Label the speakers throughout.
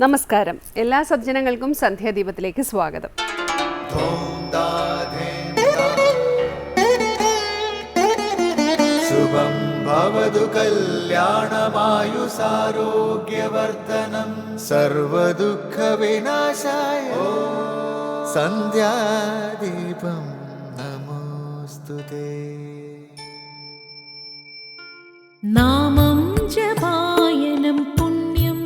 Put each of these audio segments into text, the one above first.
Speaker 1: നമസ്കാരം. എല്ലാ സജ്ജനങ്ങൾക്കും സന്ധ്യാദീപത്തിലേക്ക് സ്വാഗതം.
Speaker 2: ശുഭം ഭവതു കല്യാണമായുസാരോഗ്യവർദ്ധനം സർവദുഃഖ വിനാശായ സന്ധ്യാദീപം നമോസ്തുതേ.
Speaker 3: നാമം ജപായനം പുണ്യം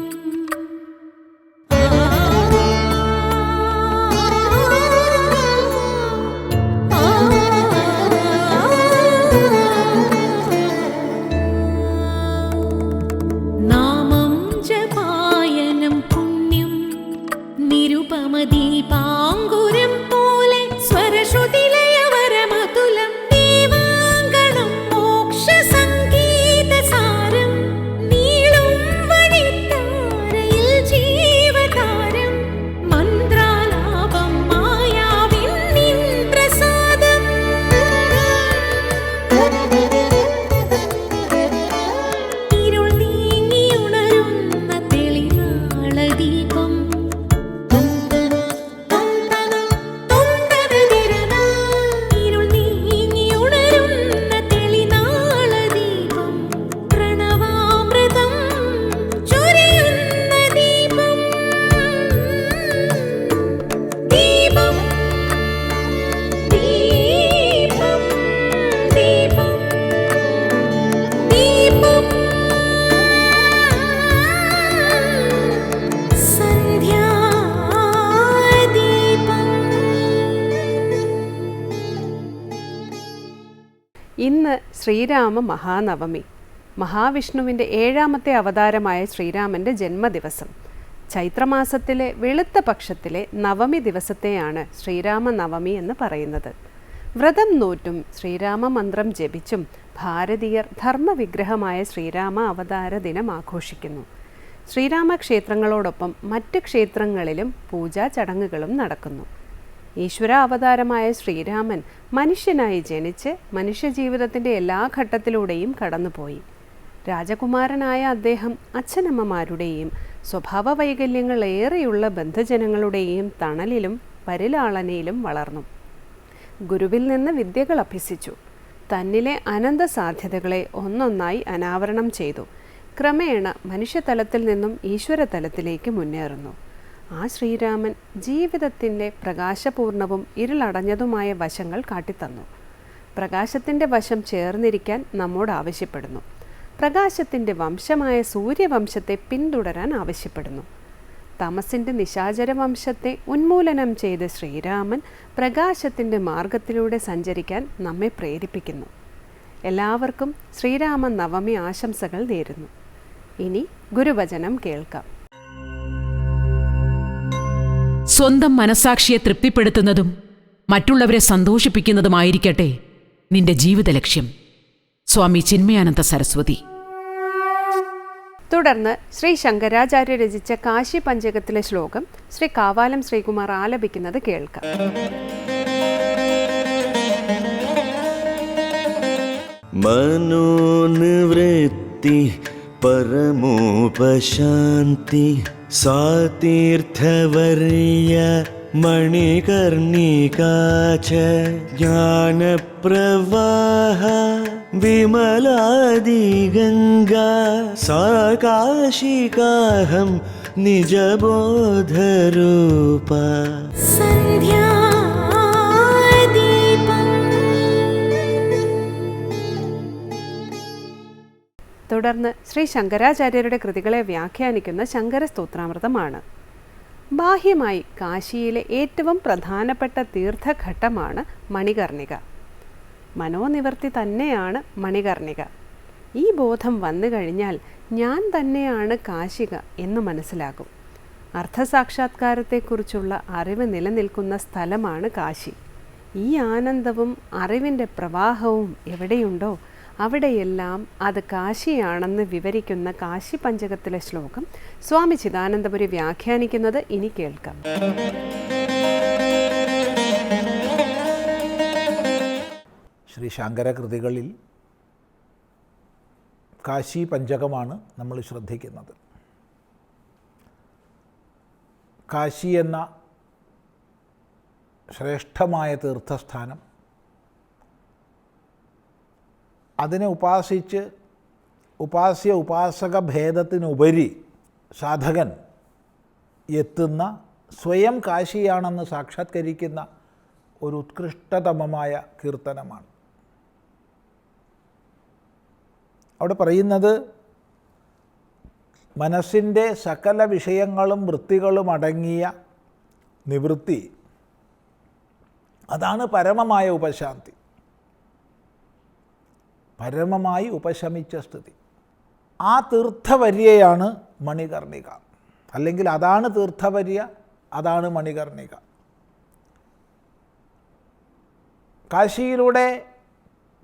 Speaker 3: നാമം ജപായനം പുണ്യം നിരുപമദീപാങ്കുരം പോലെ സ്വരശ്രുതിലയവരമതുലം ദീവാങ്കണം മോക്ഷസംഗീതസാരം നീളും വഴിത്താരയിൽ ജീവതാരം മന്ത്രാലാപം മായാവിൻ നിൻ പ്രസാദം ഇരുൾ നീങ്ങിയുണരുന്ന തെളിനാളദീപം ഇരുൾ നീങ്ങിയുണരുന്ന തെളിനാളദീപം പ്രണവാമൃതം ചൊരിയുന്ന ദീപം ദീപം ദീപം ദീപം ദീപം സന്ധ്യാദീപം.
Speaker 1: ഇന്ന് ശ്രീരാമ മഹാനവമി. മഹാവിഷ്ണുവിൻ്റെ 7ാമത്തെ അവതാരമായ ശ്രീരാമൻ്റെ ജന്മദിവസം. ചൈത്രമാസത്തിലെ വെളുത്ത പക്ഷത്തിലെ നവമി ദിവസത്തെയാണ് ശ്രീരാമ നവമി എന്ന് പറയുന്നത്. വ്രതം നോറ്റും ശ്രീരാമ മന്ത്രം ജപിച്ചും ഭാരതീയർ ധർമ്മവിഗ്രഹമായ ശ്രീരാമ അവതാര ദിനം ആഘോഷിക്കുന്നു. ശ്രീരാമക്ഷേത്രങ്ങളോടൊപ്പം മറ്റ് ക്ഷേത്രങ്ങളിലും പൂജാ ചടങ്ങുകളും നടക്കുന്നു. ഈശ്വര അവതാരമായ ശ്രീരാമൻ മനുഷ്യനായി ജനിച്ച് മനുഷ്യജീവിതത്തിൻ്റെ എല്ലാ ഘട്ടത്തിലൂടെയും കടന്നുപോയി. രാജകുമാരനായ അദ്ദേഹം അച്ഛനമ്മമാരുടെയും സ്വഭാവ വൈകല്യങ്ങൾ ഏറെയുള്ള ബന്ധുജനങ്ങളുടെയും തണലിലും പരിലാളനയിലും വളർന്നു. ഗുരുവിൽ നിന്ന് വിദ്യകൾ അഭ്യസിച്ചു. തന്നിലെ അനന്ത സാധ്യതകളെ ഒന്നൊന്നായി അനാവരണം ചെയ്തു. ക്രമേണ മനുഷ്യതലത്തിൽ നിന്നും ഈശ്വരതലത്തിലേക്ക് മുന്നേറുന്നു. ആ ശ്രീരാമൻ ജീവിതത്തിൻ്റെ പ്രകാശപൂർണവും ഇരുളടഞ്ഞതുമായ വശങ്ങൾ കാട്ടിത്തന്നു. പ്രകാശത്തിൻ്റെ വശം ചേർന്നിരിക്കാൻ നമ്മോട് ആവശ്യപ്പെടുന്നു. പ്രകാശത്തിൻ്റെ വംശമായ സൂര്യവംശത്തെ പിന്തുടരാൻ ആവശ്യപ്പെടുന്നു. തമസിൻ്റെ നിശാചര വംശത്തെ ഉന്മൂലനം ചെയ്ത ശ്രീരാമൻ പ്രകാശത്തിൻ്റെ മാർഗത്തിലൂടെ സഞ്ചരിക്കാൻ നമ്മെ പ്രേരിപ്പിക്കുന്നു. എല്ലാവർക്കും ശ്രീരാമ നവമി ആശംസകൾ നേരുന്നു. ഇനി ഗുരുവചനം കേൾക്കാം.
Speaker 4: സ്വന്തം മനസാക്ഷിയെ തൃപ്തിപ്പെടുത്തുന്നതും മറ്റുള്ളവരെ സന്തോഷിപ്പിക്കുന്നതുമായിരിക്കട്ടെ നിന്റെ ജീവിത ലക്ഷ്യം. സ്വാമി ചിന്മയാനന്ദ സരസ്വതി.
Speaker 1: തുടർന്ന് ശ്രീ ശങ്കരാചാര്യ രചിച്ച കാശി പഞ്ചകത്തിലെ ശ്ലോകം ശ്രീ കാവാലം ശ്രീകുമാർ ആലപിക്കുന്നത് കേൾക്കാം.
Speaker 2: മനോനിവൃത്തി പരമോപശാന്തി സാതീർത്ഥവർയ മണികർണികാ ച ജ്ഞാനപ്രവാഹ വിമലാദി ഗംഗാ സാ കാശികാഹം നിജബോധരൂപ.
Speaker 3: സന്ധ്യാദീപം.
Speaker 1: തുടർന്ന് ശ്രീ ശങ്കരാചാര്യരുടെ കൃതികളെ വ്യാഖ്യാനിക്കുന്ന ശങ്കര സ്തോത്രാമൃതമാണ്. ബാഹ്യമായി കാശിയിലെ ഏറ്റവും പ്രധാനപ്പെട്ട തീർത്ഥഘട്ടമാണ് മണികർണിക. മനോനിവർത്തി തന്നെയാണ് മണികർണിക. ഈ ബോധം വന്നു കഴിഞ്ഞാൽ ഞാൻ തന്നെയാണ് കാശിക എന്ന് മനസ്സിലാകും. അർത്ഥസാക്ഷാത്കാരത്തെക്കുറിച്ചുള്ള അറിവ് നിലനിൽക്കുന്ന സ്ഥലമാണ് കാശി. ഈ ആനന്ദവും അറിവിൻ്റെ പ്രവാഹവും എവിടെയുണ്ടോ അവിടെയെല്ലാം അത് കാശിയാണെന്ന് വിവരിക്കുന്ന കാശി പഞ്ചകത്തിലെ ശ്ലോകം സ്വാമി ചിദാനന്ദപുരി വ്യാഖ്യാനിക്കുന്നത് ഇനി കേൾക്കാം.
Speaker 5: ശ്രീ ശങ്കര കൃതികളിൽ കാശി പഞ്ചകമാണ് നമ്മൾ ശ്രദ്ധിക്കുന്നത്. കാശി എന്ന ശ്രേഷ്ഠമായ തീർത്ഥസ്ഥാനം, അതിനെ ഉപാസിച്ച് ഉപാസക ഭേദത്തിനുപരി സാധകൻ എത്തുന്ന സ്വയം കാശിയാണെന്ന് സാക്ഷാത്കരിക്കുന്ന ഒരു ഉത്കൃഷ്ടതമമായ കീർത്തനമാണ്. അവിടെ പറയുന്നത് മനസ്സിൻ്റെ സകല വിഷയങ്ങളും വൃത്തികളും അടങ്ങിയ നിവൃത്തി, അതാണ് പരമമായ ഉപശാന്തി, പരമമായി ഉപശമിച്ച സ്ഥിതി. ആ തീർത്ഥവര്യയാണ് മണികർണിക, അല്ലെങ്കിൽ അതാണ് തീർത്ഥവര്യ, അതാണ് മണികർണിക. കാശിയിലൂടെ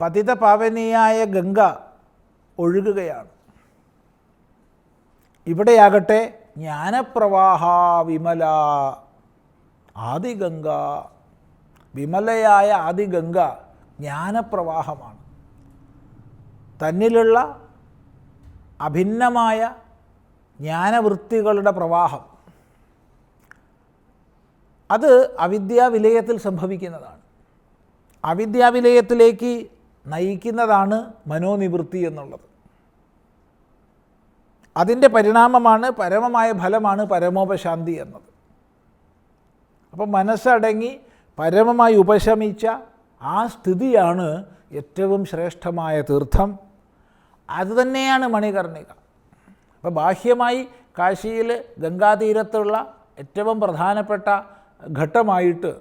Speaker 5: പതിതപാവനിയായ ഗംഗ ഒഴുകുകയാണ്. ഇവിടെയാകട്ടെ ജ്ഞാനപ്രവാഹ വിമല ആദിഗംഗ, വിമലയായ ആദിഗംഗ ജ്ഞാനപ്രവാഹമാണ്. തന്നിലുള്ള അഭിന്നമായ ജ്ഞാനവൃത്തികളുടെ പ്രവാഹം, അത് അവിദ്യാവിലയത്തിൽ സംഭവിക്കുന്നതാണ്. അവിദ്യാവിലയത്തിലേക്ക് നയിക്കുന്നതാണ് മനോനിവൃത്തി എന്നുള്ളത്. അതിൻ്റെ പരിണാമമാണ്, പരമമായ ഫലമാണ് പരമോപശാന്തി എന്നത്. അപ്പം മനസ്സടങ്ങി പരമമായി ഉപശമിച്ച ആ സ്ഥിതിയാണ് ഏറ്റവും ശ്രേഷ്ഠമായ തീർത്ഥം. അതുതന്നെയാണ് മണികർണിക. അപ്പോൾ ബാഹ്യമായി കാശിയിൽ ഗംഗാതീരത്തുള്ള ഏറ്റവും പ്രധാനപ്പെട്ട ഘട്ടമായിട്ട്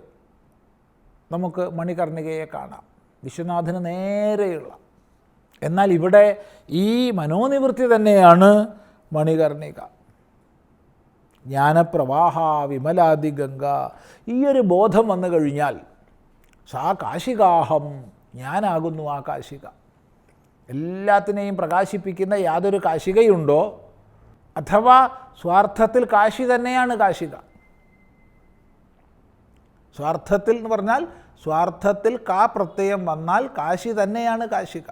Speaker 5: നമുക്ക് മണികർണികയെ കാണാം, വിശ്വനാഥന് നേരെയുള്ള. എന്നാൽ ഇവിടെ ഈ മനോനിവൃത്തി തന്നെയാണ് മണികർണിക. ജ്ഞാനപ്രവാഹ വിമലാദി ഗംഗ, ഈ ഒരു ബോധം വന്നു കഴിഞ്ഞാൽ സാ കാശികാഹം, ഞാനാകുന്നു ആ കാശിക. എല്ലാത്തിനെയും പ്രകാശിപ്പിക്കുന്ന യാതൊരു കാശികയുണ്ടോ, അഥവാ സ്വാർത്ഥത്തിൽ കാശി തന്നെയാണ് കാശിക. സ്വാർത്ഥത്തിൽ എന്ന് പറഞ്ഞാൽ സ്വാർത്ഥത്തിൽ കാ പ്രത്യയം വന്നാൽ കാശി തന്നെയാണ് കാശിക.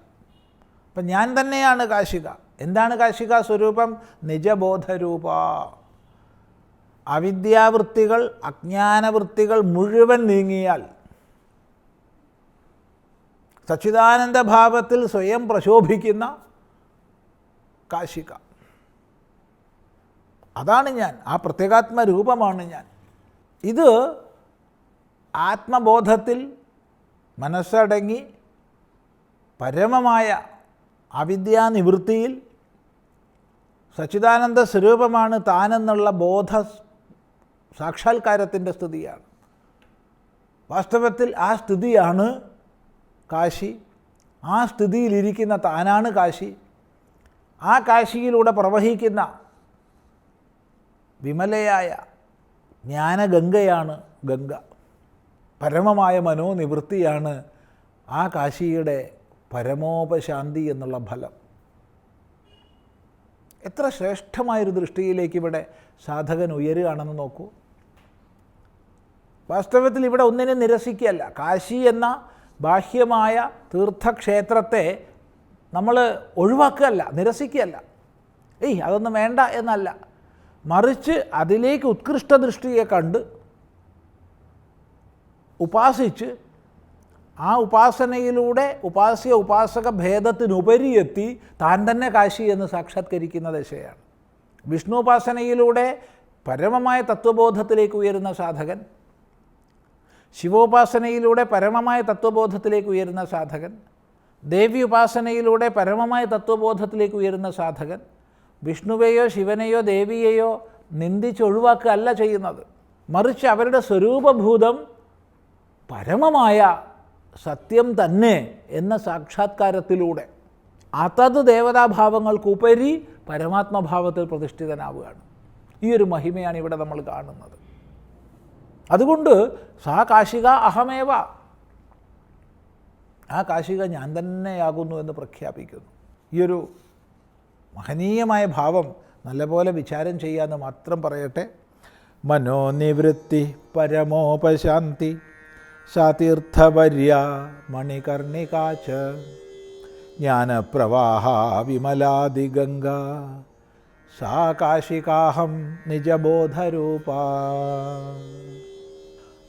Speaker 5: അപ്പം ഞാൻ തന്നെയാണ് കാശിക. എന്താണ് കാശിക സ്വരൂപം? നിജബോധരൂപ. അവിദ്യാവൃത്തികൾ, അജ്ഞാനവൃത്തികൾ മുഴുവൻ നീങ്ങിയാൽ സച്ചിദാനന്ദഭാവത്തിൽ സ്വയം പ്രശോഭിക്കുന്ന കാശിക, അതാണ് ഞാൻ. ആ പ്രത്യേകാത്മരൂപമാണ് ഞാൻ. ഇത് ആത്മബോധത്തിൽ മനസ്സടങ്ങി പരമമായ അവിദ്യാനിവൃത്തിയിൽ സച്ചിദാനന്ദ സ്വരൂപമാണ് താനെന്നുള്ള ബോധ സാക്ഷാത്കാരത്തിൻ്റെ സ്ഥിതിയാണ്. വാസ്തവത്തിൽ ആ സ്ഥിതിയാണ് കാശി. ആ സ്ഥിതിയിലിരിക്കുന്ന താനാണ് കാശി. ആ കാശിയിലൂടെ പ്രവഹിക്കുന്ന വിമലയായ ജ്ഞാനഗംഗയാണ് ഗംഗ. പരമമായ മനോനിവൃത്തിയാണ് ആ കാശിയുടെ പരമോപശാന്തി എന്നുള്ള ഫലം. എത്ര ശ്രേഷ്ഠമായൊരു ദൃഷ്ടിയിലേക്ക് ഇവിടെ സാധകൻ ഉയരുകയാണെന്ന് നോക്കൂ. വാസ്തവത്തിൽ ഇവിടെ ഒന്നിനെ നിരസിക്കുകയല്ല. കാശി എന്ന ബാഹ്യമായ തീർത്ഥക്ഷേത്രത്തെ നമ്മൾ ഒഴിവാക്കുകയല്ല, നിരസിക്കുകയല്ല, അതൊന്നും വേണ്ട എന്നല്ല. മറിച്ച് അതിലേക്ക് ഉത്കൃഷ്ട ദൃഷ്ടിയെ കണ്ട് ഉപാസിച്ച് ആ ഉപാസനയിലൂടെ ഉപാസക ഭേദത്തിനുപരി എത്തി താൻ തന്നെ കാശി എന്ന് സാക്ഷാത്കരിക്കുന്ന ദശയാണ്. വിഷ്ണുപാസനയിലൂടെ പരമമായ തത്വബോധത്തിലേക്ക് ഉയരുന്ന സാധകൻ, ശിവോപാസനയിലൂടെ പരമമായ തത്വബോധത്തിലേക്ക് ഉയരുന്ന സാധകൻ, ദേവി ഉപാസനയിലൂടെ പരമമായ തത്വബോധത്തിലേക്ക് ഉയരുന്ന സാധകൻ വിഷ്ണുവെയോ ശിവനെയോ ദേവിയെയോ നിന്ദിച്ചൊഴിവാക്കുകയല്ല ചെയ്യുന്നത്. മറിച്ച് അവരുടെ സ്വരൂപഭൂതം പരമമായ സത്യം തന്നെ എന്ന സാക്ഷാത്കാരത്തിലൂടെ അതത് ദേവതാഭാവങ്ങൾക്കുപരി പരമാത്മഭാവത്തിൽ പ്രതിഷ്ഠിതനാവുകയാണ്. ഈ ഒരു മഹിമയാണ് ഇവിടെ നമ്മൾ കാണുന്നത്. അതുകൊണ്ട് സാ കാശിക അഹമേവ, ആ കാശിക ഞാൻ തന്നെയാകുന്നു എന്ന് പ്രഖ്യാപിക്കുന്നു. ഈയൊരു മഹനീയമായ ഭാവം നല്ലപോലെ വിചാരം ചെയ്യാമെന്ന് മാത്രം പറയട്ടെ. മനോനിവൃത്തി പരമോപശാന്തി സാതീർത്ഥവര്യ മണികർണികാച ജ്ഞാനപ്രവാഹ വിമലാദിഗംഗ സാ കാശികാഹം നിജബോധരൂപാ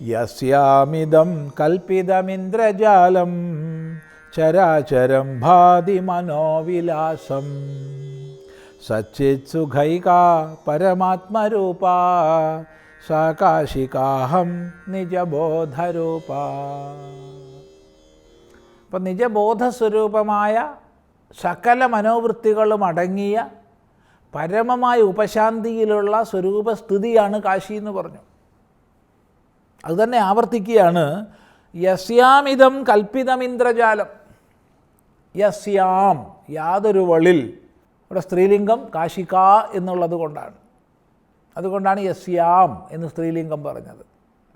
Speaker 5: യസ്യാമിദം കൽപ്പിതമിന്ദ്രജാലം ചരാചരം ഭാതി മനോവിലാസം സച്ചിത്സുഖൈകാ പരമാത്മരൂപാ സാ കാശികാഹം നിജബോധരൂപാ. അപ്പം നിജബോധസ്വരൂപമായ സകല മനോവൃത്തികളും അടങ്ങിയ പരമമായ ഉപശാന്തിയിലുള്ള സ്വരൂപസ്ഥിതിയാണ് കാശി എന്ന് പറഞ്ഞു. അതുതന്നെ ആവർത്തിക്കുകയാണ്, യസ്യാമിതം കൽപ്പിതമിന്ദ്രജാലം. യസ്യാം യാതൊരു വളിൽ, ഇവിടെ സ്ത്രീലിംഗം കാശിക എന്നുള്ളത് കൊണ്ടാണ്. അതുകൊണ്ടാണ് യസ്യാം എന്ന് സ്ത്രീലിംഗം പറഞ്ഞത്.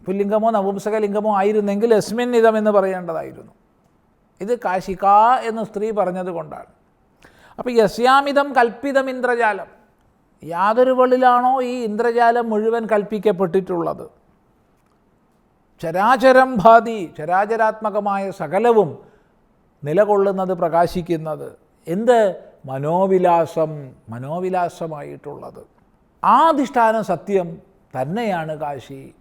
Speaker 5: പുല്ലിംഗമോ നപുംസകലിംഗമോ ആയിരുന്നെങ്കിൽ യസ്മിൻ ഇതം എന്ന് പറയേണ്ടതായിരുന്നു. ഇത് കാശിക എന്ന് സ്ത്രീ പറഞ്ഞത് കൊണ്ടാണ്. അപ്പോൾ യസ്യാമിതം കൽപ്പിതം ഇന്ദ്രജാലം, യാതൊരു വളിലാണോ ഈ ഇന്ദ്രജാലം മുഴുവൻ കൽപ്പിക്കപ്പെട്ടിട്ടുള്ളത്. ചരാചരം ഭാതി, ചരാചരാത്മകമായ സകലവും നിലകൊള്ളുന്നത്, പ്രകാശിക്കുന്നത്. എന്ത്? മനോവിലാസം, മനോവിലാസമായിട്ടുള്ളത്. ആ അധിഷ്ഠാന സത്യം തന്നെയാണ് കാശി,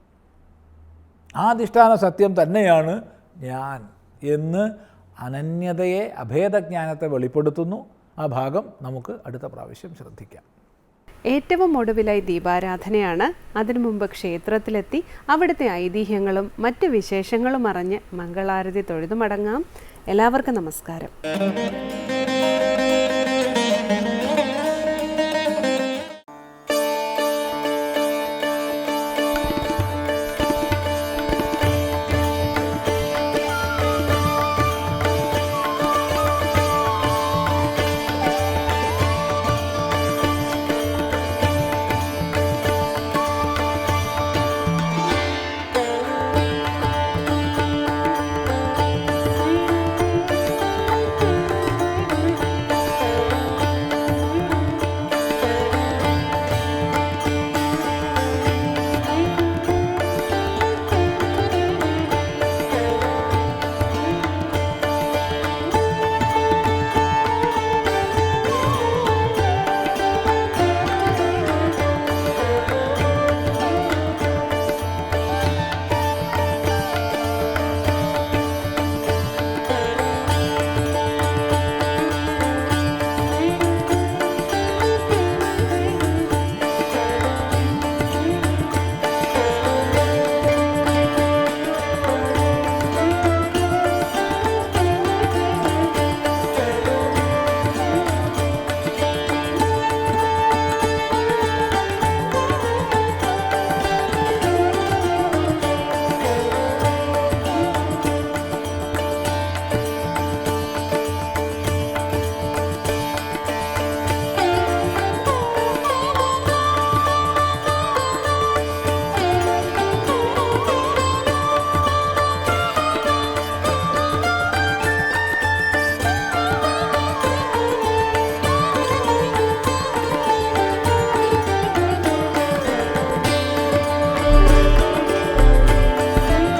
Speaker 5: ആ അധിഷ്ഠാന സത്യം തന്നെയാണ് ഞാൻ എന്ന് അനന്യതയെ, അഭേദജ്ഞാനത്തെ വെളിപ്പെടുത്തുന്നു. ആ ഭാഗം നമുക്ക് അടുത്ത പ്രാവശ്യം ശ്രദ്ധിക്കാം.
Speaker 1: ഏറ്റവും ഒടുവിലായി ദീപാരാധനയാണ്. അതിനു മുമ്പ് ക്ഷേത്രത്തിലെത്തി അവിടുത്തെ ഐതിഹ്യങ്ങളും മറ്റ് വിശേഷങ്ങളും അറിഞ്ഞ് മംഗളാരതി തൊഴുതു മടങ്ങാം. എല്ലാവർക്കും നമസ്കാരം.